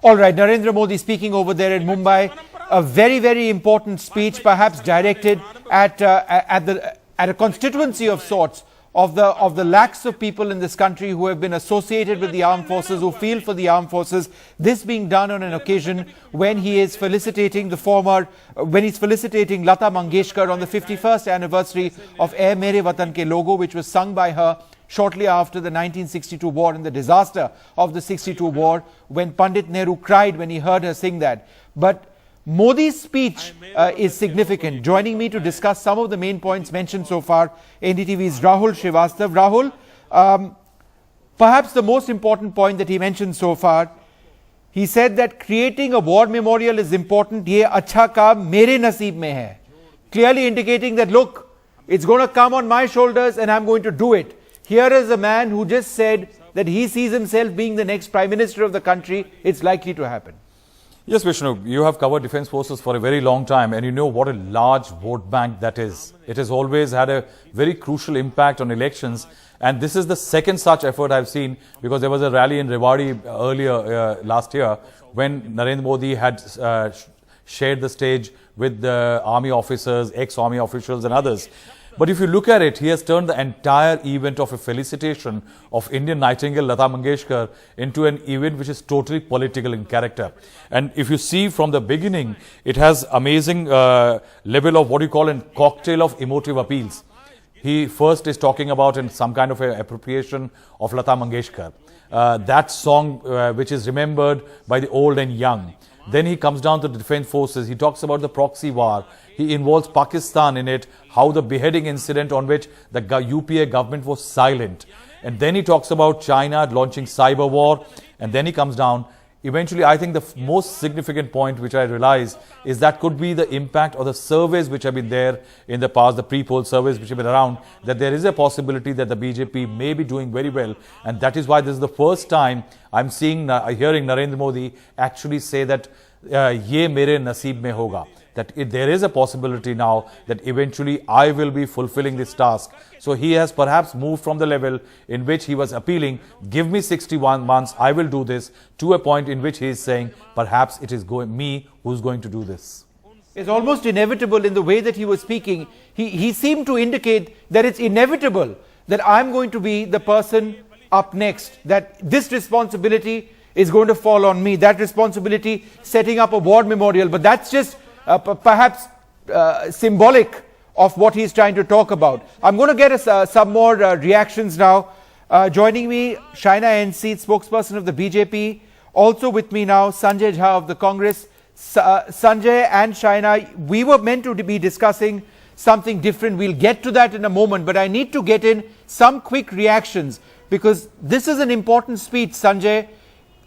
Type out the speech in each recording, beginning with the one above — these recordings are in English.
All right, Narendra Modi speaking over there in Mumbai, a very, very important speech, perhaps directed at a constituency of sorts of the lakhs of people in this country who have been associated with the armed forces, who feel for the armed forces. This being done on an occasion when he is felicitating Lata Mangeshkar on the 51st anniversary of Ae Mere Watan Ke Logo, which was sung by her shortly after the 1962 war and the disaster of the 62 war, when Pandit Nehru cried when he heard her sing that. But Modi's speech is significant. Joining me to discuss some of the main points mentioned so far, NDTV's Rahul Srivastav. Rahul, perhaps the most important point that he mentioned so far, he said that creating a war memorial is important. Ye acha kaam mere naseeb mein hai. Clearly indicating that, look, it's going to come on my shoulders and I'm going to do it. Here is a man who just said that he sees himself being the next Prime Minister of the country. It's likely to happen. Yes, Vishnu, you have covered defense forces for a very long time and you know what a large vote bank that is. It has always had a very crucial impact on elections, and this is the second such effort I've seen, because there was a rally in Rewari earlier last year when Narendra Modi had shared the stage with the army officers, ex-army officials and others. But if you look at it, he has turned the entire event of a felicitation of Indian Nightingale Lata Mangeshkar into an event which is totally political in character. And if you see from the beginning, it has amazing level of what you call a cocktail of emotive appeals. He first is talking about in some kind of a appropriation of Lata Mangeshkar. That song which is remembered by the old and young. Then he comes down to the defense forces. He talks about the proxy war. He involves Pakistan in it, how the beheading incident on which the UPA government was silent. And then he talks about China launching cyber war. And then he comes down. Eventually, I think the most significant point which I realize is that could be the impact of the surveys which have been there in the past, the pre-poll surveys which have been around, that there is a possibility that the BJP may be doing very well. And that is why this is the first time I'm hearing Narendra Modi actually say that ye mere naseeb mein hoga. That there is a possibility now that eventually I will be fulfilling this task. So he has perhaps moved from the level in which he was appealing, give me 61 months, I will do this, to a point in which he is saying, perhaps it is me who's going to do this. It's almost inevitable in the way that he was speaking. He seemed to indicate that it's inevitable that I'm going to be the person up next, that this responsibility is going to fall on me, that responsibility setting up a war memorial. But that's just perhaps symbolic of what he's trying to talk about. I'm going to get some more reactions now. Joining me, Shaina NC, spokesperson of the BJP. Also with me now, Sanjay Jha of the Congress. Sanjay and Shaina, we were meant to be discussing something different. We'll get to that in a moment, but I need to get in some quick reactions because this is an important speech, Sanjay.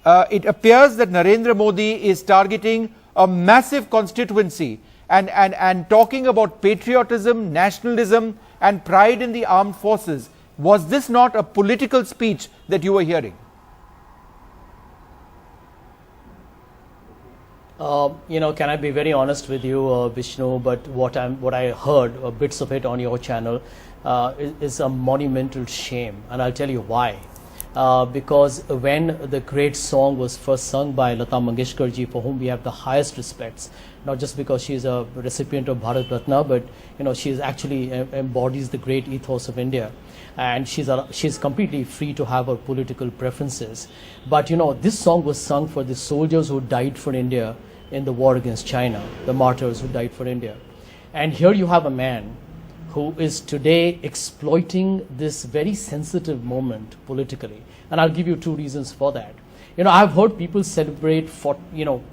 It appears that Narendra Modi is targeting a massive constituency and talking about patriotism, nationalism and pride in the armed forces. Was this not a political speech that you were hearing? Can I be very honest with you, Vishnu, but what I heard, bits of it on your channel, is a monumental shame, and I'll tell you why. Because when the great song was first sung by Lata Mangeshkar ji, for whom we have the highest respects, not just because she is a recipient of Bharat Ratna, but she is actually embodies the great ethos of India, and she's completely free to have her political preferences. But this song was sung for the soldiers who died for India in the war against China, the martyrs who died for India. And here you have a man who is today exploiting this very sensitive moment politically. And I'll give you two reasons for that. I've heard people celebrate for,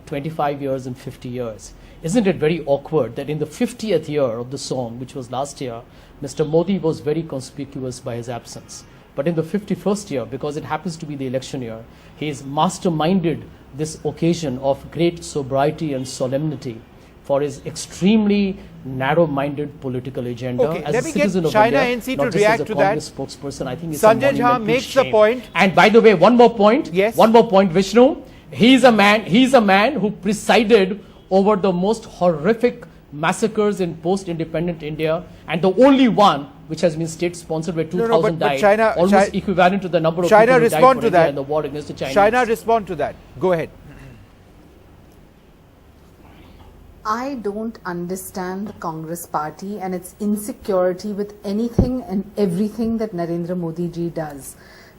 25 years and 50 years. Isn't it very awkward that in the 50th year of the song, which was last year, Mr. Modi was very conspicuous by his absence. But in the 51st year, because it happens to be the election year, he's masterminded this occasion of great sobriety and solemnity for his extremely narrow-minded political agenda. Okay, as let a me get citizen of China India, NC not to just react as a to that. Congress spokesperson, I think it's Sanjay a Jha monumental makes shame. the point. And by the way, one more point. Yes. One more point, Vishnu. He's a man who presided over the most horrific massacres in post-independent India, and the only one which has been state-sponsored where 2,000 died, China, almost equivalent to the number of China people who died for respond to India that. in the war against the Chinese. China, respond to that. Go ahead. I don't understand the Congress party and its insecurity with anything and everything that Narendra Modi ji does.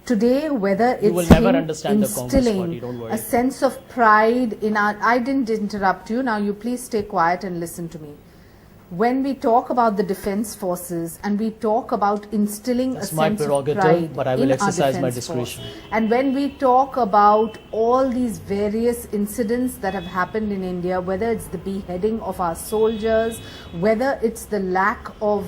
Today, whether You will it's never him understand the Congress party, instilling don't worry. a sense of pride in our... I didn't interrupt you. Now you please stay quiet and listen to me. When we talk about the defense forces and we talk about instilling That's a my sense of prerogative, pride but I will in our exercise my defense force, discretion. and when we talk about all these various incidents that have happened in India, whether it's the beheading of our soldiers, whether it's the lack of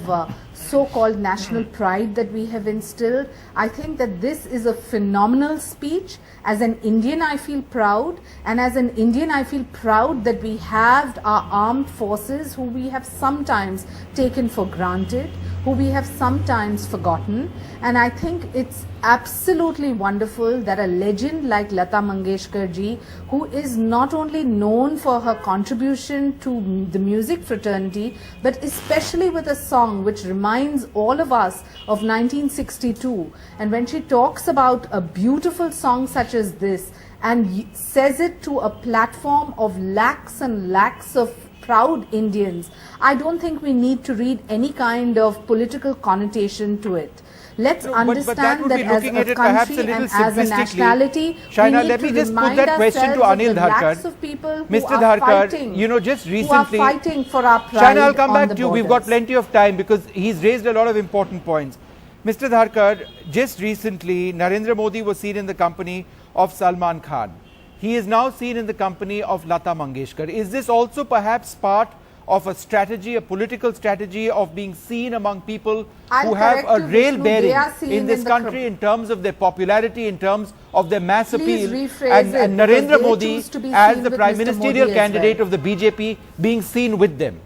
so-called national pride that we have instilled, I think that this is a phenomenal speech. As an Indian, I feel proud, and as an Indian, I feel proud that we have our armed forces who we have sometimes taken for granted, who we have sometimes forgotten. And I think it's absolutely wonderful that a legend like Lata Mangeshkar ji, who is not only known for her contribution to the music fraternity, but especially with a song which reminds all of us of 1962. And when she talks about a beautiful song such as this and says it to a platform of lakhs and lakhs of proud Indians, I don't think we need to read any kind of political connotation to it. Let's understand that that as a country and as a nationality, Shaina, we let need me to just put remind that question to ourselves Anil of the Dharkar. lakhs of people who Mr. are Dharkar, fighting, you know, just who are recently, fighting for our pride. Shaina, I'll come on back the to you. We've got borders. plenty of time because he's raised a lot of important points. Mr. Dharkar, just recently, Narendra Modi was seen in the company of Salman Khan. He is now seen in the company of Lata Mangeshkar. Is this also perhaps part of a strategy, a political strategy of being seen among people who have a real bearing in this country in terms of their popularity, in terms of their mass appeal, and Narendra Modi as the prime ministerial candidate of the BJP being seen with them?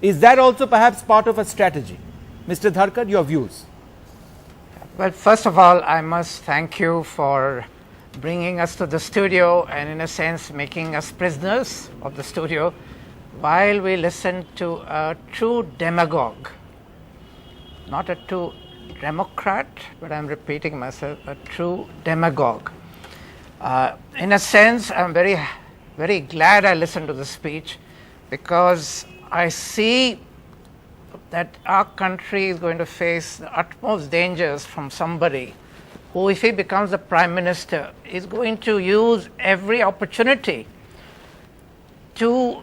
Is that also perhaps part of a strategy? Mr. Dharkar, your views? Well, first of all, I must thank you for bringing us to the studio and in a sense making us prisoners of the studio while we listen to a true demagogue, not a true democrat, but I'm repeating myself, a true demagogue. In a sense, I'm very glad I listened to the speech because I see that our country is going to face the utmost dangers from somebody who, if he becomes the prime minister, is going to use every opportunity to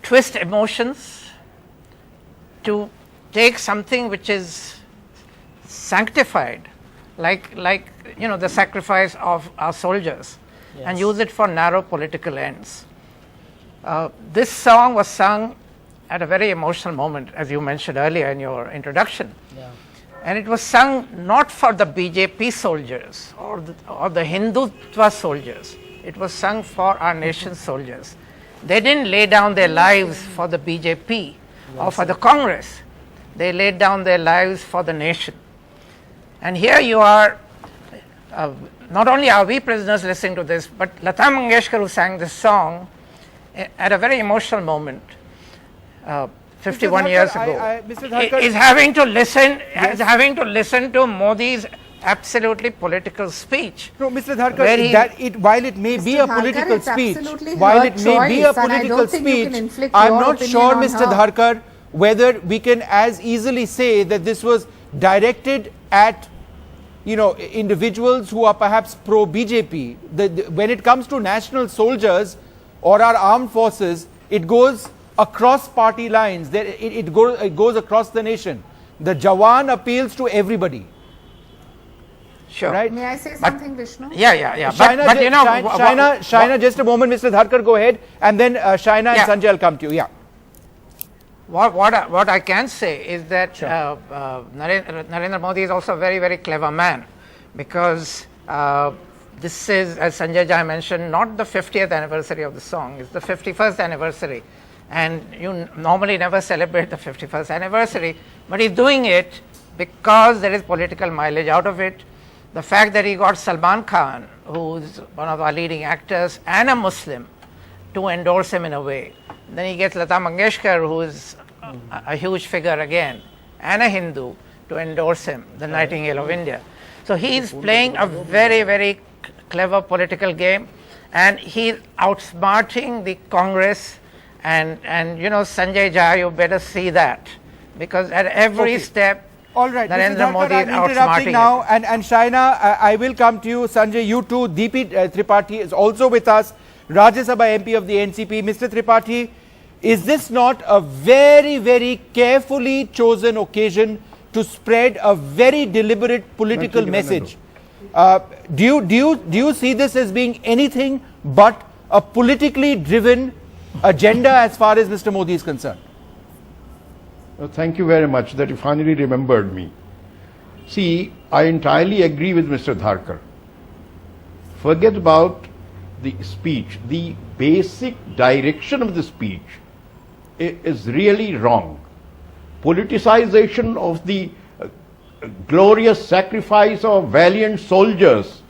twist emotions, to take something which is sanctified, like you know, the sacrifice of our soldiers, and use it for narrow political ends. This song was sung at a very emotional moment, as you mentioned earlier in your introduction. Yeah. And it was sung not for the BJP soldiers or the Hindutva soldiers. It was sung for our nation's soldiers. They didn't lay down their lives for the BJP or for the Congress. They laid down their lives for the nation. And here you are, not only are we prisoners listening to this, but Lata Mangeshkar, who sang this song at a very emotional moment, 51 years ago, is having to listen to Modi's absolutely political speech. No, Mr. Dharkar, while it may be a political speech, I'm not sure, Mr. Dharkar, whether we can as easily say that this was directed at, you know, individuals who are perhaps pro-BJP. When it comes to national soldiers or our armed forces, it goes across party lines. It goes across the nation. The Jawan appeals to everybody. Sure. Right? May I say something, Vishnu? Yeah. Shaina, but you know, Shaina, just a moment, Mr. Dharkar, go ahead, and then Shaina and Sanjay will come to you. Yeah. What I can say is that Narendra Modi is also a very, very clever man, because this is, as Sanjay Jai mentioned, not the 50th anniversary of the song, it's the 51st anniversary. And you normally never celebrate the 51st anniversary, but he's doing it because there is political mileage out of it. The fact that he got Salman Khan, who's one of our leading actors and a Muslim, to endorse him in a way. Then he gets Lata Mangeshkar, who is a huge figure again, and a Hindu, to endorse him, the Nightingale of India. So he's playing a very, very clever political game. and he's outsmarting the Congress, and you know, Sanjay Jha, you better see that, because at every step, all right, Narendra Modi is I'm interrupting outsmarting now, it. and Shaina, I will come to you. Sanjay, you too. DP Tripathi is also with us, Rajya Sabha MP of the NCP. Mr. Tripathi, is this not a very, very carefully chosen occasion to spread a very deliberate political message? Do you see this as being anything but a politically driven agenda as far as Mr. Modi is concerned? Thank you very much that you finally remembered me. See, I entirely agree with Mr. Dharkar. Forget about the speech. The basic direction of the speech is really wrong. Politicization of the glorious sacrifice of valiant soldiers,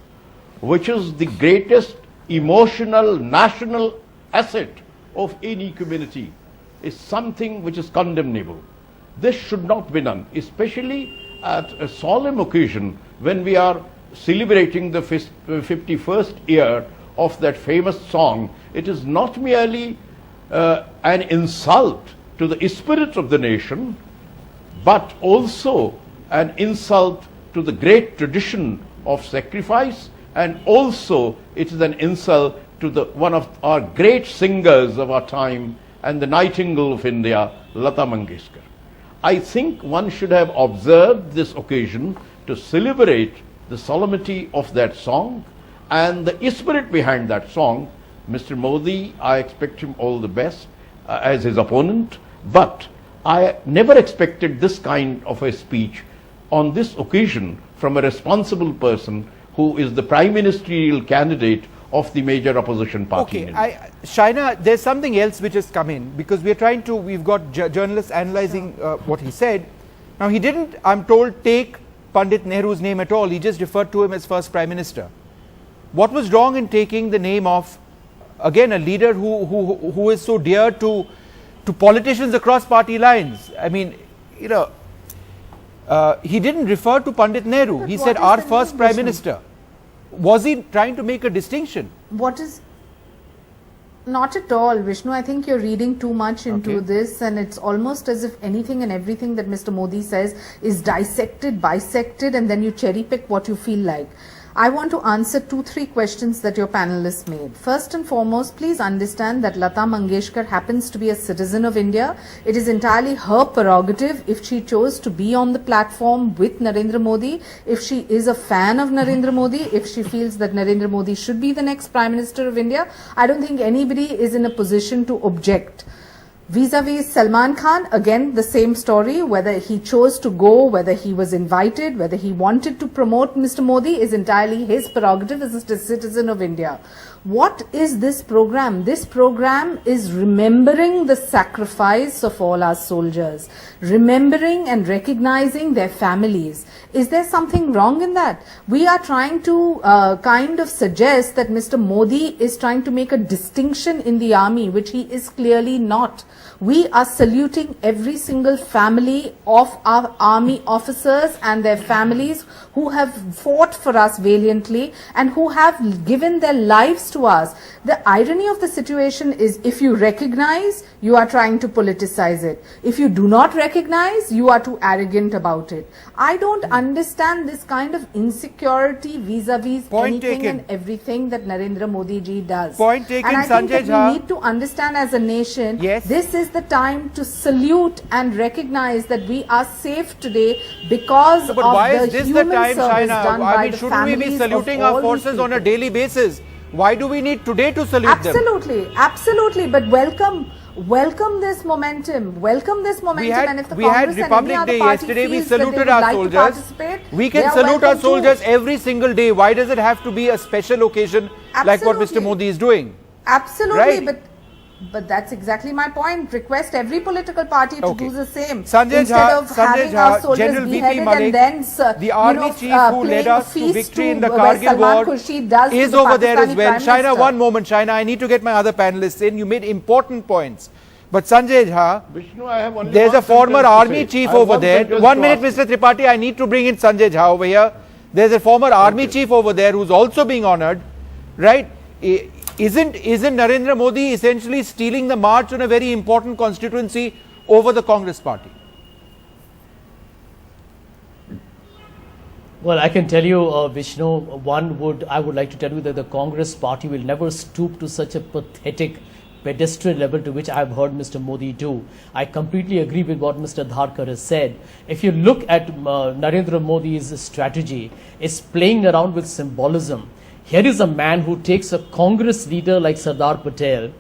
which is the greatest emotional national asset of any community, is something which is condemnable. This should not be done, especially at a solemn occasion when we are celebrating the 51st year of that famous song. It is not merely an insult to the spirit of the nation, but also an insult to the great tradition of sacrifice, and also it is an insult to one of our great singers of our time and the Nightingale of India, Lata Mangeshkar. I think one should have observed this occasion to celebrate the solemnity of that song and the spirit behind that song. Mr. Modi, I expect him all the best as his opponent, but I never expected this kind of a speech on this occasion from a responsible person who is the prime ministerial candidate of the major opposition party. Okay, Shaina, there's something else which has come in, because we've got journalists analyzing what he said. Now, he didn't, I'm told, take Pandit Nehru's name at all. He just referred to him as first prime minister. What was wrong in taking the name of, again, a leader who is so dear to politicians across party lines? I mean, you know, he didn't refer to Pandit Nehru. He said our first prime minister. Was he trying to make a distinction? What is... Not at all, Vishnu. I think you're reading too much into this, and it's almost as if anything and everything that Mr. Modi says is dissected, bisected, and then you cherry pick what you feel like. I want to answer 2-3 questions that your panelists made. First and foremost, please understand that Lata Mangeshkar happens to be a citizen of India. It is entirely her prerogative if she chose to be on the platform with Narendra Modi, if she is a fan of Narendra Modi, if she feels that Narendra Modi should be the next Prime Minister of India. I don't think anybody is in a position to object. Vis-a-vis Salman Khan, again the same story. Whether he chose to go, whether he was invited, whether he wanted to promote Mr. Modi is entirely his prerogative as a citizen of India. What is this program? This program is remembering the sacrifice of all our soldiers, remembering and recognizing their families. Is there something wrong in that? We are trying to kind of suggest that Mr. Modi is trying to make a distinction in the army, which he is clearly not. We are saluting every single family of our army officers and their families who have fought for us valiantly and who have given their lives to us. The irony of the situation is, if you recognize, you are trying to politicize it. If you do not recognize, you are too arrogant about it. I don't understand this kind of insecurity vis-a-vis anything and everything that Narendra Modi ji does. Point taken, and I think Sanjay that we need to understand as a nation, this is the time to salute and recognize that we are safe today because of the human service done by the families of all these people. Shouldn't we be saluting our forces on a daily basis? Why do we need today to salute them? Absolutely, but welcome this momentum. And if the we had Congress Republic and Day any other party yesterday. We feels that they saluted would our like to soldiers. participate, We can they are salute our welcome soldiers too. every single day. Why does it have to be a special occasion like what Mr. Modi is doing? Absolutely, but that's exactly my point. Request every political party to do the same. Instead of having our soldiers General beheaded Malik, and then the army chief who led us to victory in the Kargil war is to over there as well. Prime Shaina, one moment, Shaina, I need to get my other panelists in. You made important points. But Sanjay Jha, Vishnu, I have only there's one a former sentence to army say. chief I have over one there. sentence 1 to minute, ask. Mr. Tripathi, I need to bring in Sanjay Jha over here. There's a former army chief over there who's also being honored, right? Isn't Narendra Modi essentially stealing the march on a very important constituency over the Congress party? Well, I can tell you, Vishnu, I would like to tell you that the Congress party will never stoop to such a pathetic pedestrian level to which I have heard Mr. Modi do. I completely agree with what Mr. Dharkar has said. If you look at Narendra Modi's strategy, it's playing around with symbolism. Here is a man who takes a Congress leader like Sardar Patel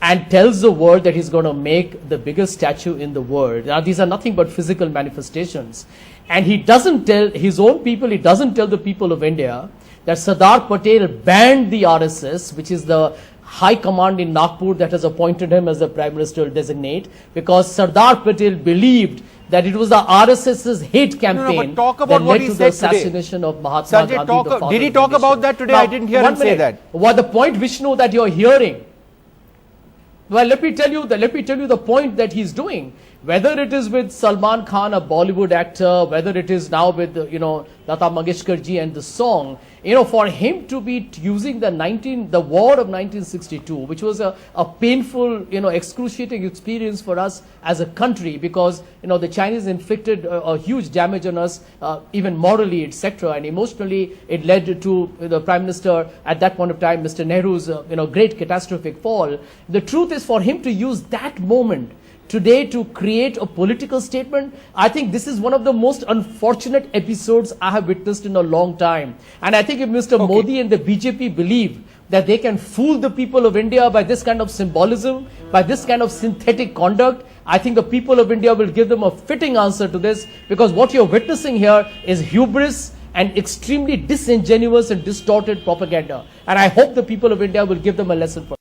and tells the world that he's going to make the biggest statue in the world. Now, these are nothing but physical manifestations. And he doesn't tell his own people, he doesn't tell the people of India that Sardar Patel banned the RSS, which is the high command in Nagpur that has appointed him as the Prime Minister designate, because Sardar Patel believed that it was the RSS's hate campaign that led to the assassination of Mahatma Gandhi. The father did he talk about that today? Now, I didn't hear him say that. What the point, Vishnu, that you're hearing? Well, let me tell you the point that he's doing. Whether it is with Salman Khan, a Bollywood actor, whether it is now with Lata Mangeshkar ji and the song, for him to be using the war of 1962, which was a painful, excruciating experience for us as a country, because the Chinese inflicted a huge damage on us, even morally, etc., and emotionally. It led to the Prime Minister at that point of time, Mr. Nehru's great catastrophic fall. The truth is, for him to use that moment today to create a political statement, I think this is one of the most unfortunate episodes I have witnessed in a long time. And I think if Mr. Modi and the BJP believe that they can fool the people of India by this kind of symbolism, by this kind of synthetic conduct, I think the people of India will give them a fitting answer to this, because what you're witnessing here is hubris and extremely disingenuous and distorted propaganda. And I hope the people of India will give them a lesson for